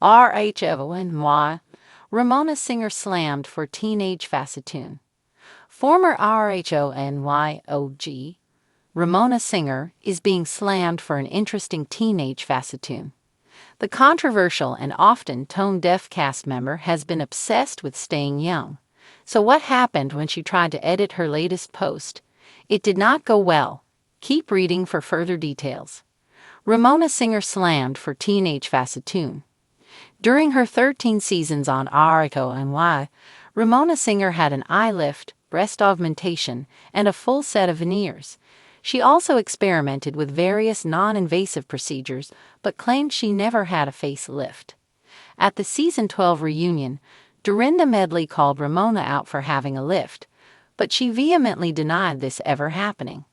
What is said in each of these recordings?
RHONY, Ramona singer slammed for teenage Facetune. Former RHONY OG, Ramona singer, is being slammed for an interesting teenage Facetune. The controversial and often tone-deaf cast member has been obsessed with staying young. So what happened when she tried to edit her latest post? It did not go well. Keep reading for further details. Ramona singer slammed for teenage Facetune. During her 13 seasons on RHONY, Ramona singer had an eye lift, breast augmentation, and a full set of veneers. She also experimented with various non-invasive procedures, but claimed she never had a facelift. At the season 12 reunion, Dorinda Medley called Ramona out for having a lift, but she vehemently denied this ever happening.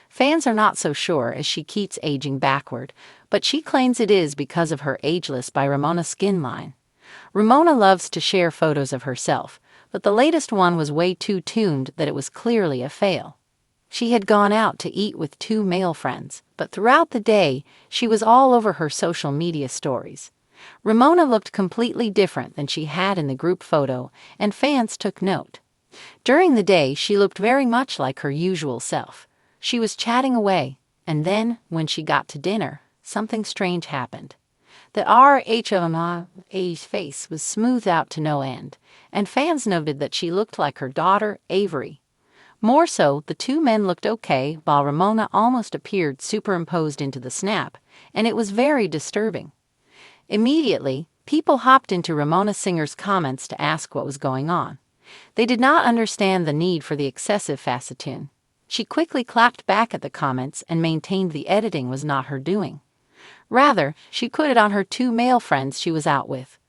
Fans are not so sure as she keeps aging backward, but she claims it is because of her Ageless by Ramona skin line. Ramona loves to share photos of herself, but the latest one was way too tuned that it was clearly a fail. She had gone out to eat with 2 male friends, but throughout the day, she was all over her social media stories. Ramona looked completely different than she had in the group photo, and fans took note. During the day, she looked very much like her usual self. She was chatting away, and then, when she got to dinner, something strange happened. The RHONY's face was smoothed out to no end, and fans noted that she looked like her daughter, Avery. More so, the 2 men looked okay, while Ramona almost appeared superimposed into the snap, and it was very disturbing. Immediately, people hopped into Ramona singer's comments to ask what was going on. They did not understand the need for the excessive Facetune. She quickly clapped back at the comments and maintained the editing was not her doing. Rather, she put it on her 2 male friends she was out with.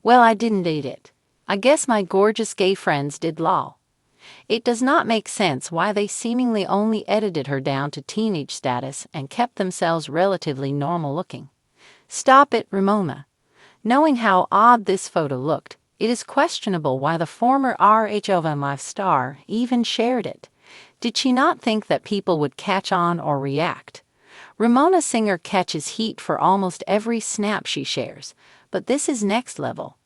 "Well, I didn't eat it. I guess my gorgeous gay friends did, lol." It does not make sense why they seemingly only edited her down to teenage status and kept themselves relatively normal looking. Stop it, Ramona. Knowing how odd this photo looked, it is questionable why the former RHONY star even shared it. Did she not think that people would catch on or react? Ramona singer catches heat for almost every snap she shares, but this is next level.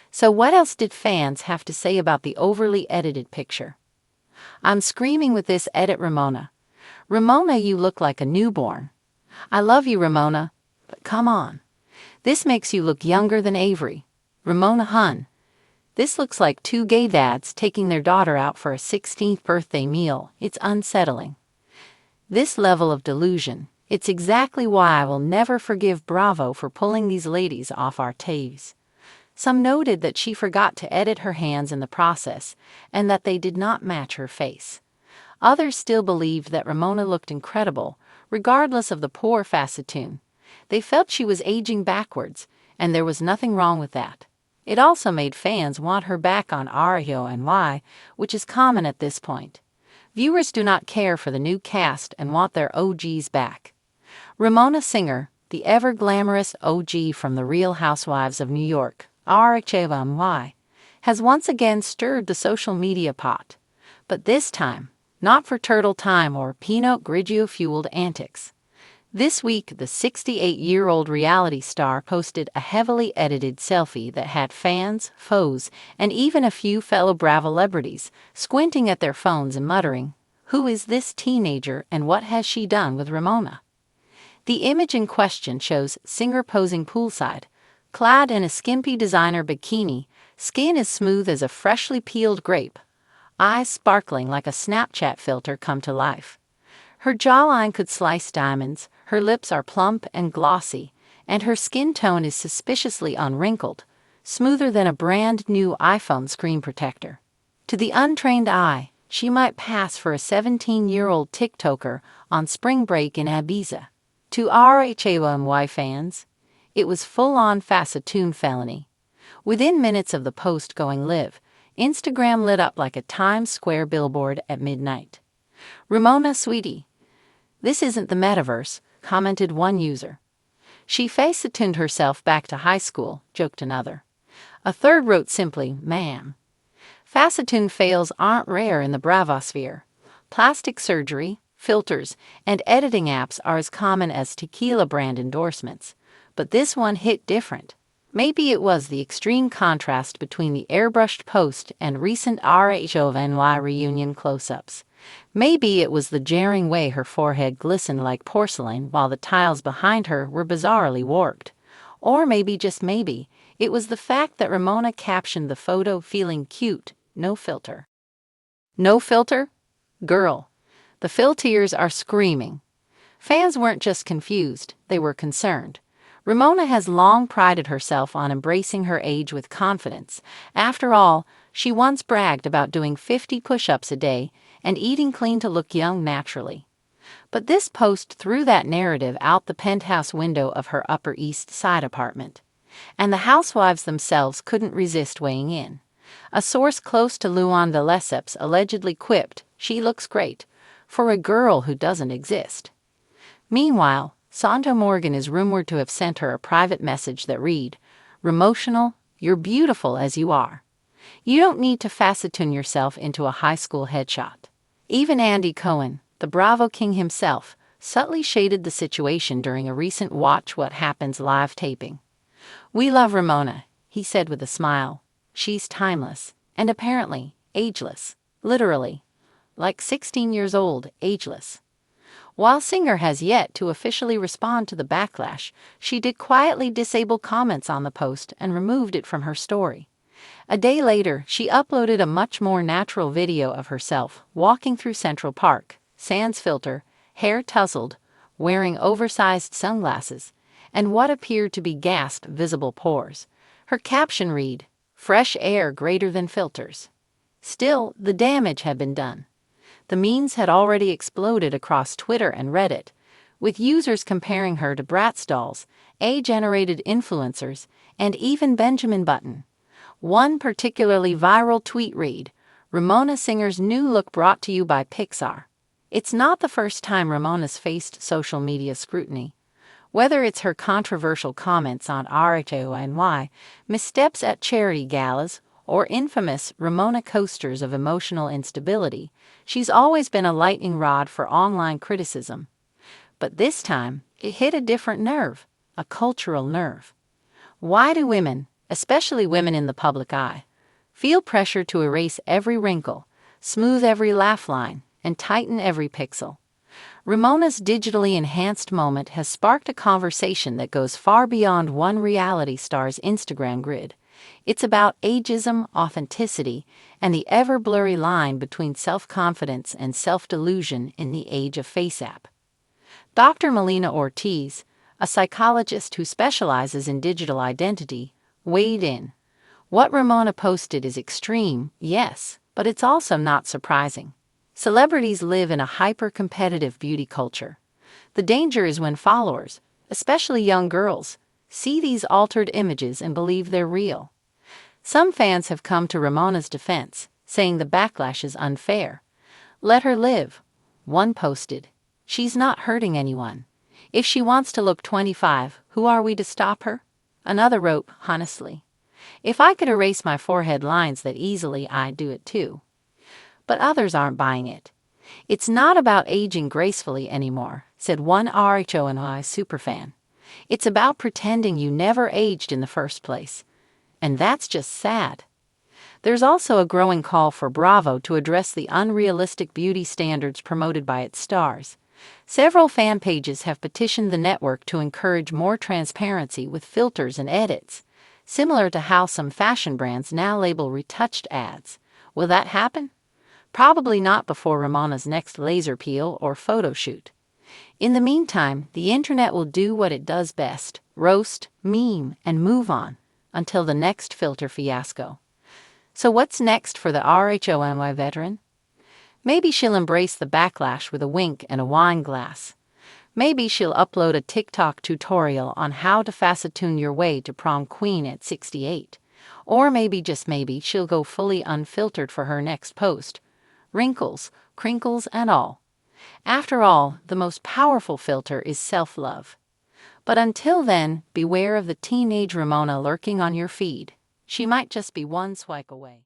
So what else did fans have to say about the overly edited picture? "I'm screaming with this edit, Ramona. Ramona, you look like a newborn. I love you, Ramona, but come on. This makes you look younger than Avery. Ramona hun. This looks like 2 gay dads taking their daughter out for a 16th birthday meal. It's unsettling." This level of delusion, it's exactly why I will never forgive Bravo for pulling these ladies off our TVs. Some noted that she forgot to edit her hands in the process, and that they did not match her face. Others still believed that Ramona looked incredible, regardless of the poor Facetune. They felt she was aging backwards, and there was nothing wrong with that. It also made fans want her back on RHONY, which is common at this point. Viewers do not care for the new cast and want their OGs back. Ramona singer, the ever-glamorous OG from The Real Housewives of New York, RHONY, has once again stirred the social media pot. But this time, not for turtle time or Pinot Grigio-fueled antics. This week, the 68-year-old reality star posted a heavily edited selfie that had fans, foes, and even a few fellow Bravo celebrities squinting at their phones and muttering, "Who is this teenager and what has she done with Ramona?" The image in question shows singer posing poolside, clad in a skimpy designer bikini, skin as smooth as a freshly peeled grape, eyes sparkling like a Snapchat filter come to life. Her jawline could slice diamonds, her lips are plump and glossy, and her skin tone is suspiciously unwrinkled, smoother than a brand new iPhone screen protector. To the untrained eye, she might pass for a 17-year-old TikToker on spring break in Ibiza. To RHONY fans, it was full-on Facetune felony. Within minutes of the post going live, Instagram lit up like a Times Square billboard at midnight. "Ramona, sweetie, this isn't the metaverse," commented one user. "She Facetuned herself back to high school," joked another. A third wrote simply, "Ma'am. Facetune fails aren't rare in the Bravosphere. Plastic surgery, filters, and editing apps are as common as tequila brand endorsements. But this one hit different. Maybe it was the extreme contrast between the airbrushed post and recent RHONY reunion close-ups. Maybe it was the jarring way her forehead glistened like porcelain while the tiles behind her were bizarrely warped. Or maybe, just maybe, it was the fact that Ramona captioned the photo feeling cute, no filter. No filter? Girl, the filters are screaming. Fans weren't just confused, they were concerned. Ramona has long prided herself on embracing her age with confidence. After all, she once bragged about doing 50 push-ups a day and eating clean to look young naturally. But this post threw that narrative out the penthouse window of her Upper East Side apartment. And the housewives themselves couldn't resist weighing in. A source close to Luan de Lesseps allegedly quipped, "She looks great, for a girl who doesn't exist." Meanwhile, Santo Morgan is rumored to have sent her a private message that read, "Ramotional, you're beautiful as you are. You don't need to Facetune yourself into a high school headshot." Even Andy Cohen, the Bravo King himself, subtly shaded the situation during a recent Watch What Happens live taping. "We love Ramona," he said with a smile. "She's timeless, and apparently, ageless. Literally. Like 16 years old, ageless." While Singer has yet to officially respond to the backlash, she did quietly disable comments on the post and removed it from her story. A day later, she uploaded a much more natural video of herself walking through Central Park, sans filter, hair tousled, wearing oversized sunglasses, and what appeared to be gasped visible pores. Her caption read, "Fresh air greater than filters." Still, the damage had been done. The memes had already exploded across Twitter and Reddit, with users comparing her to Bratz dolls, AI-generated influencers, and even Benjamin Button. One particularly viral tweet read, "Ramona Singer's new look brought to you by Pixar." It's not the first time Ramona's faced social media scrutiny. Whether it's her controversial comments on RHONY, missteps at charity galas, or infamous Ramona coasters of emotional instability, she's always been a lightning rod for online criticism. But this time, it hit a different nerve, a cultural nerve. Why do women, especially women in the public eye, feel pressure to erase every wrinkle, smooth every laugh line, and tighten every pixel? Ramona's digitally enhanced moment has sparked a conversation that goes far beyond one reality star's Instagram grid. It's about ageism, authenticity, and the ever-blurry line between self-confidence and self-delusion in the age of FaceApp. Dr. Melina Ortiz, a psychologist who specializes in digital identity, weighed in. What Ramona posted is extreme, yes, but it's also not surprising. Celebrities live in a hyper-competitive beauty culture. The danger is when followers, especially young girls, see these altered images and believe they're real. Some fans have come to Ramona's defense, saying the backlash is unfair. "Let her live," one posted. "She's not hurting anyone. If she wants to look 25, who are we to stop her?" Another wrote, "Honestly, if I could erase my forehead lines that easily, I'd do it too." But others aren't buying it. "It's not about aging gracefully anymore," said one RHONY superfan. "It's about pretending you never aged in the first place. And that's just sad." There's also a growing call for Bravo to address the unrealistic beauty standards promoted by its stars. Several fan pages have petitioned the network to encourage more transparency with filters and edits, similar to how some fashion brands now label retouched ads. Will that happen? Probably not before Ramona's next laser peel or photo shoot. In the meantime, the internet will do what it does best: roast, meme, and move on, until the next filter fiasco. So what's next for the RHONY veteran? Maybe she'll embrace the backlash with a wink and a wine glass. Maybe she'll upload a TikTok tutorial on how to Facetune your way to prom queen at 68. Or maybe, just maybe, she'll go fully unfiltered for her next post. Wrinkles, crinkles, and all. After all, the most powerful filter is self-love. But until then, beware of the teenage Ramona lurking on your feed. She might just be one swipe away.